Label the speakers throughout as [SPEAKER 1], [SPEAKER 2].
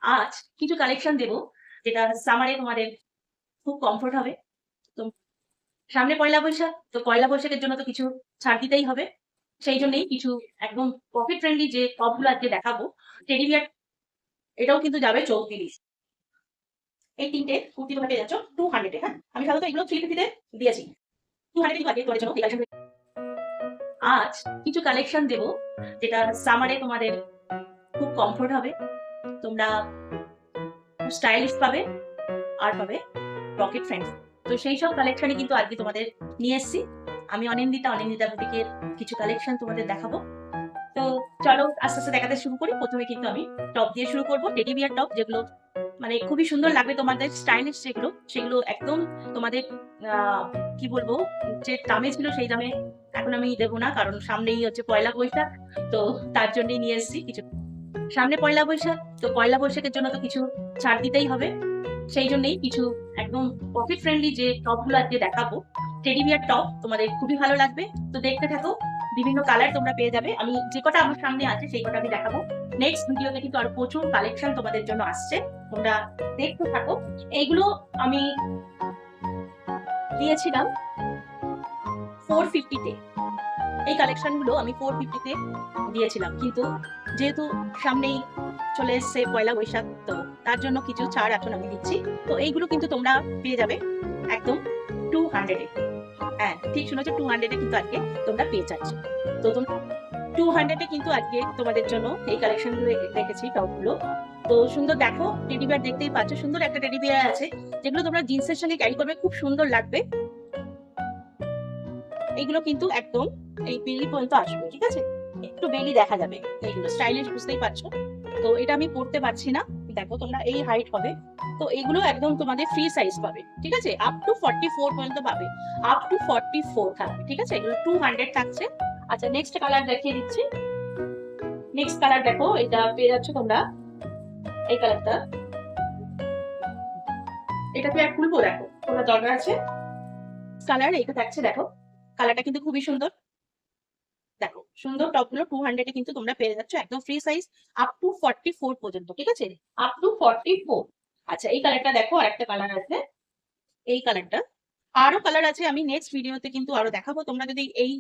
[SPEAKER 1] আজ কিছু কালেকশন দেব যেটা সামারে তোমাদের খুব কমফোর্ট হবে। তো সামনে পয়লা বৈশাখ, তো পয়লা বৈশাখের জন্য তো কিছু ছাড় দিতেই হবে। সেই জন্যই কিছু একদম পকেট ফ্রেন্ডলি যে টপগুলো আজকে দেখাবো, টেডি বিয়ার এটাও কিন্তু যাবে 34। এই ৩টে কুর্তি তোমরা পেয়ে যাচ্ছ 200 এ। হ্যাঁ, আমি সাধারণত এগুলো 350 তে দিয়েছি। 200 কিন্তু আজকে তোমাদের জন্য এই কালেকশন। আজ কিছু কালেকশন দেব যেটা সামারে তোমাদের খুব কমফোর্ট হবে। তোমরা খুব স্টাইলিশ পাবে আর পাবে রকেট ফ্রেন্ডস। তো সেই সব কালেকশনই কিন্তু আজকে তোমাদের নিয়ে এসেছি। আমি অনিন্দিতা বুটিকের কিছু কালেকশন তোমাদের দেখাবো। তো চলো আস্তে আস্তে দেখাতে শুরু করি। প্রথমে কিন্তু আমি টপ দিয়ে শুরু করবো, টেডি বিয়ার টপ, যেগুলো মানে খুবই সুন্দর লাগবে তোমাদের, স্টাইলিশ যেগুলো সেগুলো একদম তোমাদের কি বলবো, যে দামে ছিল সেই দামে এখন আমি দেবো না, কারণ সামনেই হচ্ছে পয়লা বৈশাখ। তো তার জন্যই নিয়ে এসেছি কিছু। সামনে পয়লা বৈশাখ, তো পয়লা বৈশাখের জন্য তো কিছু ছাড় দিতেই হবে। সেই জন্যই কিছু একদম পকেট ফ্রেন্ডলি যে টপগুলো আজকে দেখাবো, টেডি বিয়ার টপ, তোমাদের খুবই ভালো লাগবে। তো দেখতে থাকো, বিভিন্ন কালার তোমরা পেয়ে যাবে। আমি যে কটা আমার সামনে আছে সেই কটা আমি দেখাবো। নেক্সট ভিডিওতে কিন্তু আরো প্রচুর কালেকশন তোমাদের জন্য আসছে, তোমরা দেখতে থাকো। এইগুলো আমি দিয়েছিলাম 450 তে। এই কালেকশন গুলো আমি 450 তে দিয়েছিলাম, কিন্তু যেহেতু সামনেই চলে এসছে পয়লা বৈশাখ, তো তার জন্য কিছু ছাড় এখন আমি দিচ্ছি। তো এইগুলো কিন্তু তোমরা পেয়ে যাবে একদম 200 এ। হ্যাঁ, ঠিক শুনেছো, 200 এ কিন্তু আজকে তোমরা পেয়ে যাচ্ছ। তো তোমরা 200 এ কিন্তু আজকে তোমাদের জন্য এই কালেকশন গুলো রেখেছি, টপগুলো। তো সুন্দর দেখো, টেডি বিয়ার দেখতেই পাচ্ছ, সুন্দর একটা টেডি বিয়ার আছে যেগুলো তোমরা জিন্সের সঙ্গে ক্যারি করবে, খুব সুন্দর লাগবে। এইগুলো কিন্তু একদম এই বেলি পর্যন্ত আসবে, ঠিক আছে? একটু বেলি দেখা যাবে, এইগুলো স্টাইলিশ, বুঝতেই পারছো। তো এটা আমি পড়তে পারছি না, দেখো তোমরা এই হাইট হবে। তো এগুলো একদম তোমাদের ফ্রি সাইজ পাবে, ঠিক আছে? আপ টু 44 পর্যন্ত পাবে, আপ টু 44 থাকবে, ঠিক আছে? এগুলো 200 থাকছে। আচ্ছা, নেক্সট কালার দেখিয়ে দিচ্ছি। নেক্সট কালার দেখো, এটা পেয়ে যাচ্ছ তোমরা, এই কালারটা। এটাকে এক খুলবো, দেখো তোমরা দরকার আছে কালার, এটা থাকছে দেখো, কালারটা কিন্তু খুবই সুন্দর। দেখো সুন্দর টপগুলো 200 এ কিন্তু তোমরা পেয়ে যাচ্ছ, একদম ফ্রি সাইজ, আপ টু 44 পর্যন্ত, ঠিক আছে? Up to 44। আচ্ছা, এই কালারটা দেখো, আরেকটা কালার আছে, এই কালারটা। আরো কালার আছে, আমি নেক্সট ভিডিওতে কিন্তু আরো দেখাবো। তোমরা যদি এই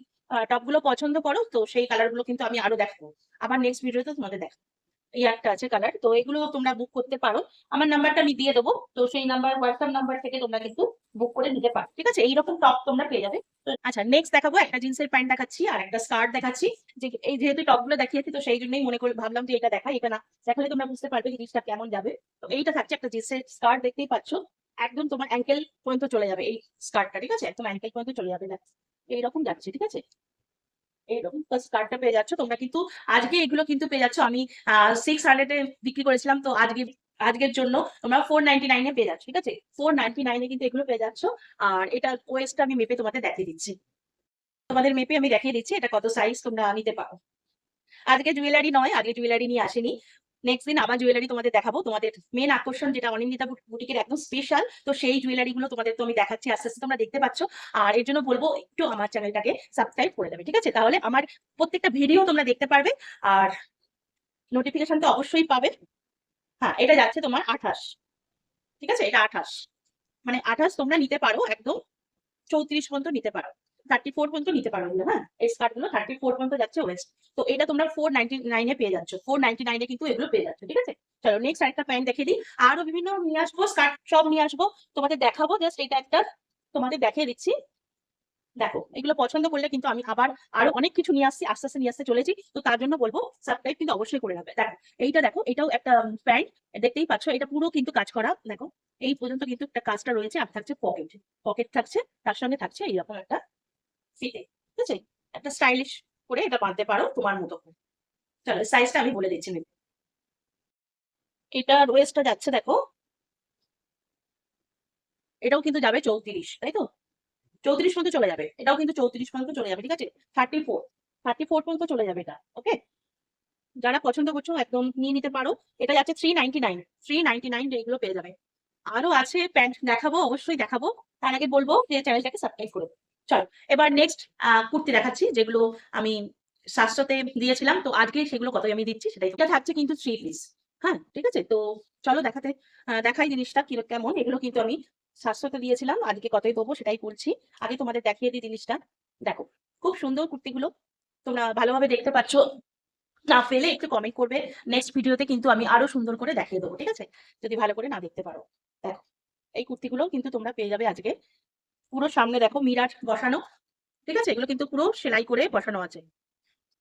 [SPEAKER 1] টপগুলো পছন্দ করো, তো সেই কালারগুলো কিন্তু আমি আরো দেখাবো, আবার নেক্সট ভিডিওতে তোমাদের দেখাবো। এই একটা আছে কালার, তো এগুলো তোমরা বুক করতে পারো। আমার নাম্বারটা আমি দিয়ে দেবো, তো সেই নাম্বার, হোয়াটসঅ্যাপ নাম্বার থেকে তোমরা কিন্তু বুক করে নিতে পারো, ঠিক আছে? এইরকম টপ তোমরা পেয়ে যাবে। তো আচ্ছা, নেক্সট দেখাবো একটা জিন্সের প্যান্ট দেখাচ্ছি আর একটা স্কার্ট দেখাচ্ছি। যে এই যেহেতু টপগুলো দেখিয়েছি, তো সেই জন্যই মনে করে ভাবলাম যে এটা দেখাই, এটা না দেখালে তোমরা বুঝতে পারবে জিনিসটা কেমন যাবে। তো এইটা থাকছে একটা জিন্সের স্কার্ট, দেখতেই পাচ্ছ, একদম তোমার অ্যাঙ্কেল পর্যন্ত চলে যাবে এই স্কার্টটা, ঠিক আছে? একদম অ্যাঙ্কেল পর্যন্ত চলে যাবে, এইরকম যাচ্ছে, ঠিক আছে? এইরকম স্কার্টটা পেয়ে যাচ্ছ তোমরা কিন্তু। আজকে এগুলো কিন্তু পেয়ে যাচ্ছ, আমি 600 এ বিক্রি করেছিলাম, তো আজকের জন্য তোমরা 499 এ পেয়ে যাচ্ছ, ঠিক আছে? 499 এ কিন্তু এগুলো পেয়ে যাচ্ছ। আর এটা ওয়েস্টটা আমি মেপে তোমাদের দেখিয়ে দিচ্ছি, তোমাদের মেপে আমি দেখিয়ে দিচ্ছি এটা কত সাইজ তোমরা নিতে পারো। আজকে জুয়েলারি নয়, আজকে জুয়েলারি নিয়ে আসেনি। নেক্সট দিন আবার জুয়েলারি তোমাদের দেখাবো। তোমাদের মেন আকর্ষণ যেটা অনিন্দিতা বুটিকের একদম স্পেশাল, তো সেই জুয়েলারি গুলো তোমাদের তো আমি দেখাচ্ছি, আস্তে আস্তে তোমরা দেখতে পাচ্ছ। আর এর জন্য বলবো একটু আমার চ্যানেলটাকে সাবস্ক্রাইব করে দেবে, ঠিক আছে? তাহলে আমার প্রত্যেকটা ভিডিও তোমরা দেখতে পারবে, আর নোটিফিকেশন তো অবশ্যই পাবে। হ্যাঁ, এটা যাচ্ছে তোমার 28, ঠিক আছে? এটা 28, মানে 28 তোমরা নিতে পারো, একদম 34 পর্যন্ত নিতে পারো, 34 পর্যন্ত নিতে পারো এগুলো। হ্যাঁ, এই স্কার্ট গুলো 34 পর্যন্ত যাচ্ছে ওয়েস্ট। তো এটা তোমরা 499 এ পেয়ে যাচ্ছ, 499 এ কিন্তু এগুলো পেয়ে যাচ্ছ, ঠিক আছে? চলো নেক্সট আরেকটা প্যান্ট দেখিয়ে দিই। আরো বিভিন্ন নিয়ে আসবো, স্কার্ট সব নিয়ে আসবো, তোমাদের দেখাবো। জাস্ট এটা একটা তোমাদের দেখিয়ে দিচ্ছি। দেখো, এগুলো পছন্দ করলে কিন্তু আমি আবার আরো অনেক কিছু নিয়ে আসছি, আস্তে আস্তে নিয়ে আসতে চলেছি। তো তার জন্য বলবো সাবস্ক্রাইব কিন্তু অবশ্যই করে রাখবে। দেখো এইটা, দেখো এটাও একটা প্যান্ট, দেখতেই পাচ্ছ, এটা পুরো কিন্তু কাজ করা। দেখো এই পর্যন্ত কিন্তু একটা কাজটা রয়েছে, আর থাকছে পকেট, পকেট থাকছে, তার সঙ্গে থাকছে এইরকম একটা ফিতে, ঠিক আছে? একটা স্টাইলিশ করে এটা বাঁধতে পারো তোমার মতো করে। চলো সাইজটা আমি বলে দিচ্ছি। এটা ওয়েস্টটা যাচ্ছে দেখো, এটাও কিন্তু যাবে 34, তাই তো? 34 পর্যন্ত চলে যাবে, এটাও কিন্তু 34 পর্যন্ত চলে যাবে, ঠিক আছে? 34 পর্যন্ত চলে যাবে এটা, ওকে? যারা পছন্দ করছো একদম নিয়ে নিতে পারো। এটা যাচ্ছে 399, 399 এগুলো পেয়ে যাবে। আরো আছে প্যান্ট দেখাবো, অবশ্যই দেখাবো। তার আগে বলবো যে চ্যানেলটাকে সাবস্ক্রাইব করে দেবে। চলো এবার নেক্সট কুর্তি দেখাচ্ছি, যেগুলো আমি 700 তে দিয়েছিলাম, তো আজকে সেগুলো কত আমি দিচ্ছি সেটাই। এটা থাকছে কিন্তু 3 পিস, হ্যাঁ, ঠিক আছে? তো চলো দেখাই জিনিসটা কেমন। এগুলো কিন্তু আমি 700 তে দিয়েছিলাম। আজকে কতই দেবো সেটাই বলছি। আগে তোমাদের দেখিয়ে দিই জিনিসটা। দেখো, খুব সুন্দর কুর্তিগুলো। তোমরা ভালোভাবে দেখতে পাচ্ছ। না পেলে একটু কমেন্ট করবে। নেক্সট ভিডিওতে কিন্তু আমি আরো সুন্দর করে দেখিয়ে দেবো। ঠিক আছে? যদি ভালো করে না দেখতে পারো। দেখো, এই কুর্তিগুলো কিন্তু তোমরা পেয়ে যাবে আজকে। পুরো সামনে দেখো মিরার বসানো। ঠিক আছে? এগুলো কিন্তু পুরো সেলাই করে বসানো আছে।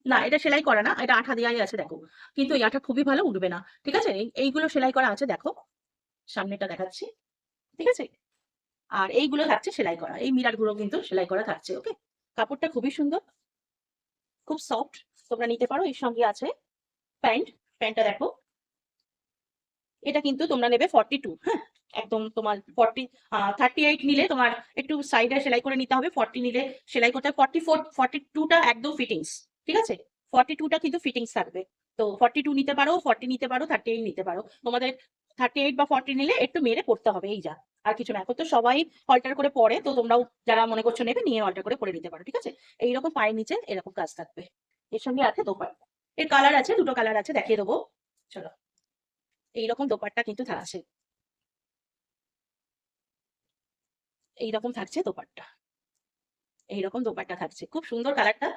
[SPEAKER 1] না, এটা সেলাই করা না, এটা আঠা দেওয়াই আছে দেখো। কিন্তু এই আঠা খুবই ভালো, উঠবে না। ঠিক আছে? এইগুলো সেলাই করা আছে দেখো। সামনেটা দেখাচ্ছি। ঠিক আছে? আর এইগুলো থাকছে সেলাই করা। এই মিরার গুলো কিন্তু সেলাই করা থাকছে। ওকে? কাপড়টা খুবই সুন্দর, খুব সফট। তোমরা নিতে পারো। এর সঙ্গে আছে প্যান্ট। প্যান্টটা দেখো। এটা কিন্তু তোমরা নেবে 42। হ্যাঁ, একদম তোমার 38 নিলে তোমার একটু সাইডে সেলাই করে নিতে হবে। 40 নিলে সেলাই করতে হবে। 42টা একদম ফিটিংস। ঠিক আছে? 42টা কিন্তু ফিটিংস থাকবে। তো 42 নিতে পারো, 40 নিতে পারো, 38 নিতে পারো। তোমাদের 38 বা 40 নিলে একটু মেরে পড়তে হবে, এই যা। আর কিছু না। এখন তো সবাই অল্টার করে পরে, তো তোমরাও যারা মনে করছো নেবে নিয়ে অল্টার করে পরে নিতে পারো। ঠিক আছে? এইরকম পায়ের নিচে এরকম কাজ থাকবে। এর সঙ্গে আছে দোপাট্টা। এর কালার আছে, দুটো কালার আছে, দেখিয়ে দেবো। চলো, এইরকম দোপাট্টা কিন্তু থাকছে। এইরকম থাকছে দোপাট্টা। এইরকম দোপাট্টা থাকছে। খুব সুন্দর কালারটা।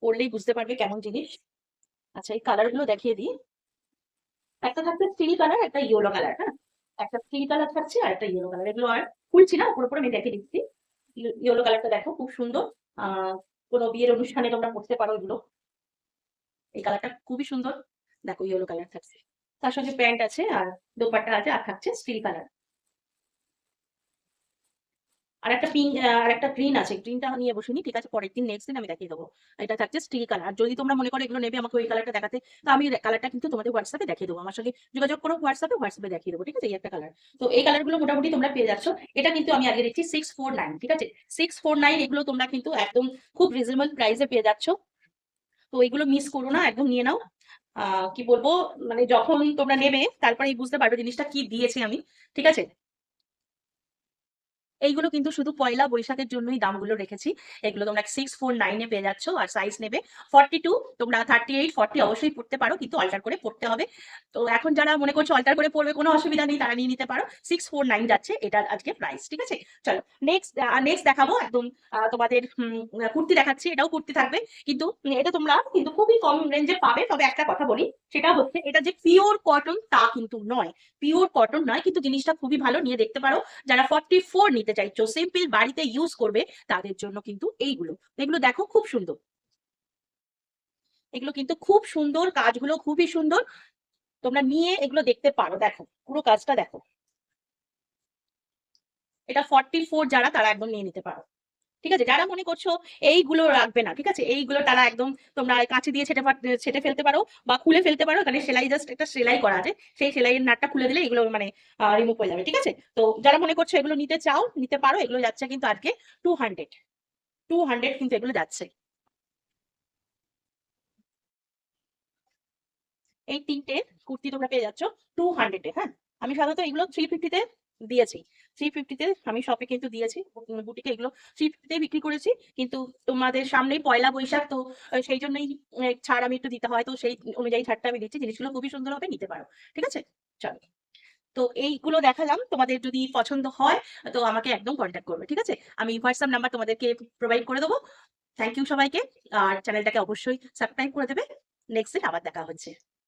[SPEAKER 1] পরলেই বুঝতে পারবে কেমন জিনিস। আচ্ছা, এই কালার গুলো দেখিয়ে দিই। একটা থাকছে স্টিল কালার, একটা ইয়েলো কালার। হ্যাঁ, একটা স্টিল কালার থাকছে আর একটা ইয়েলো কালার। এগুলো আর খুলছি না, পুরোপুরি আমি দেখিয়ে দিচ্ছি। ইয়েলো কালারটা দেখো, খুব সুন্দর। আহ কোনো বিয়ের অনুষ্ঠানে তোমরা পরতে পারো এগুলো। এই কালারটা খুবই সুন্দর। দেখো, ইয়েলো কালার থাকছে। তার সঙ্গে প্যান্ট আছে আর দোপাট্টা আছে, আর থাকছে স্টিল কালার। আর একটা পিঙ্ক আর একটা গ্রিন আছে। গ্রিনটা নিয়ে বসিনি। ঠিক আছে, পরের দিন নেক্সট দিন আমি দেখিয়ে দেবো। এটা থাকছে স্টিল কালার। যদি তোমরা মনে করো এগুলো নেবে, আমাকে ওই কালারটা দেখাতে, তো আমি কালারটা কিন্তু তোমাদের হোয়াটসঅ্যাপে দেখিয়ে দেবো। আমার সঙ্গে যোগাযোগ করো হোয়াটসঅ্যাপে দেখিয়ে দেবো। ঠিক আছে? এই একটা কালার। তো এই কালার গুলো মোটামুটি তোমরা পেয়ে যাচ্ছ। এটা কিন্তু আমি আগে দিচ্ছি 649। ঠিক আছে? 649। এগুলো তোমরা কিন্তু একদম খুব রিজনেবল প্রাইসে পেয়ে যাচ্ছ। তো এগুলো মিস করো না, একদম নিয়ে নাও। কি বলবো, মানে যখন তোমরা নেবে তারপরে বুঝতে পারবে জিনিসটা কি দিয়েছি আমি। ঠিক আছে? এইগুলো কিন্তু শুধু পয়লা বৈশাখের জন্যই দামগুলো রেখেছি। এগুলো তোমরা 649 পেয়ে যাচ্ছ। আর সাইজ নেবে 42। তোমরা 38 40 অবশ্যই পড়তে পারো, কিন্তু অল্টার করে পড়তে হবে। তো এখন যারা মনে করছো অল্টার করে পড়বে, কোনো অসুবিধা নেই, তারা নিয়ে নিতে পারো। 649 যাচ্ছে এটা আজকে প্রাইস। ঠিক আছে? চলো, নেক্সট দেখাবো একদম। তোমাদের কুর্তি দেখাচ্ছি। এটাও কুর্তি থাকবে, কিন্তু এটা তোমরা কিন্তু খুবই কম রেঞ্জে পাবে। তবে একটা কথা বলি, সেটা হচ্ছে এটা যে পিওর কটন তা কিন্তু নয়। পিওর কটন নয়, কিন্তু জিনিসটা খুবই ভালো, নিয়ে দেখতে পারো। যারা 44 নিতে চাইছো, সিম্পল বাড়িতে ইউজ করবে, তাদের জন্য কিন্তু এগুলো দেখো, খুব সুন্দর। এগুলো কিন্তু খুব সুন্দর, কাজগুলো খুবই সুন্দর। তোমরা নিয়ে এগুলো দেখতে পারো। দেখো, পুরো কাজটা দেখো। এটা 44 যারা, তারা একদম নিয়ে নিতে পারো। ঠিক আছে? যারা মনে করছো এইগুলো রাখবে না, ঠিক আছে, এইগুলো তারা একদম তোমরা কাঁচি দিয়ে ছেটে ফেলতে পারো বা খুলে ফেলতে পারো। এখানে সেলাই, জাস্ট একটা সেলাই করা আছে, সেই সেলাইয়ের নাটটা খুলে দিলে এগুলো মানে রিমুভ হয়ে যাবে। ঠিক আছে? তো যারা মনে করছো এগুলো নিতে চাও, নিতে পারো। এগুলো যাচ্ছে কিন্তু আজকে 200। 200 কিন্তু এগুলো যাচ্ছে। এই তিনটে কুর্তি তোমরা পেয়ে যাচ্ছ 200-এ। হ্যাঁ, আমি সাধারণত এগুলো 350-তে দিয়েছি। 350-তে আমি শপে কিন্তু দিয়েছি, বুটিকে এগুলো 350-তে বিক্রি করেছি। কিন্তু তোমাদের সামনেই পয়লা বৈশাখ, তো সেই জন্যই ছাড় আমি একটু দিতে হয়। তো সেই অনুযায়ী ছাড়টা আমি দিচ্ছি। জিনিসগুলো খুবই সুন্দর হবে, নিতে পারো। ঠিক আছে? চলো, তো এইগুলো দেখালাম। তোমাদের যদি পছন্দ হয়, তো আমাকে একদম কন্ট্যাক্ট করবে। ঠিক আছে? আমি হোয়াটসঅ্যাপ নাম্বার তোমাদেরকে প্রোভাইড করে দেবো। থ্যাংক ইউ সবাইকে। আর চ্যানেলটাকে অবশ্যই সাবস্ক্রাইব করে দেবে। নেক্সট দিন আবার দেখা হচ্ছে।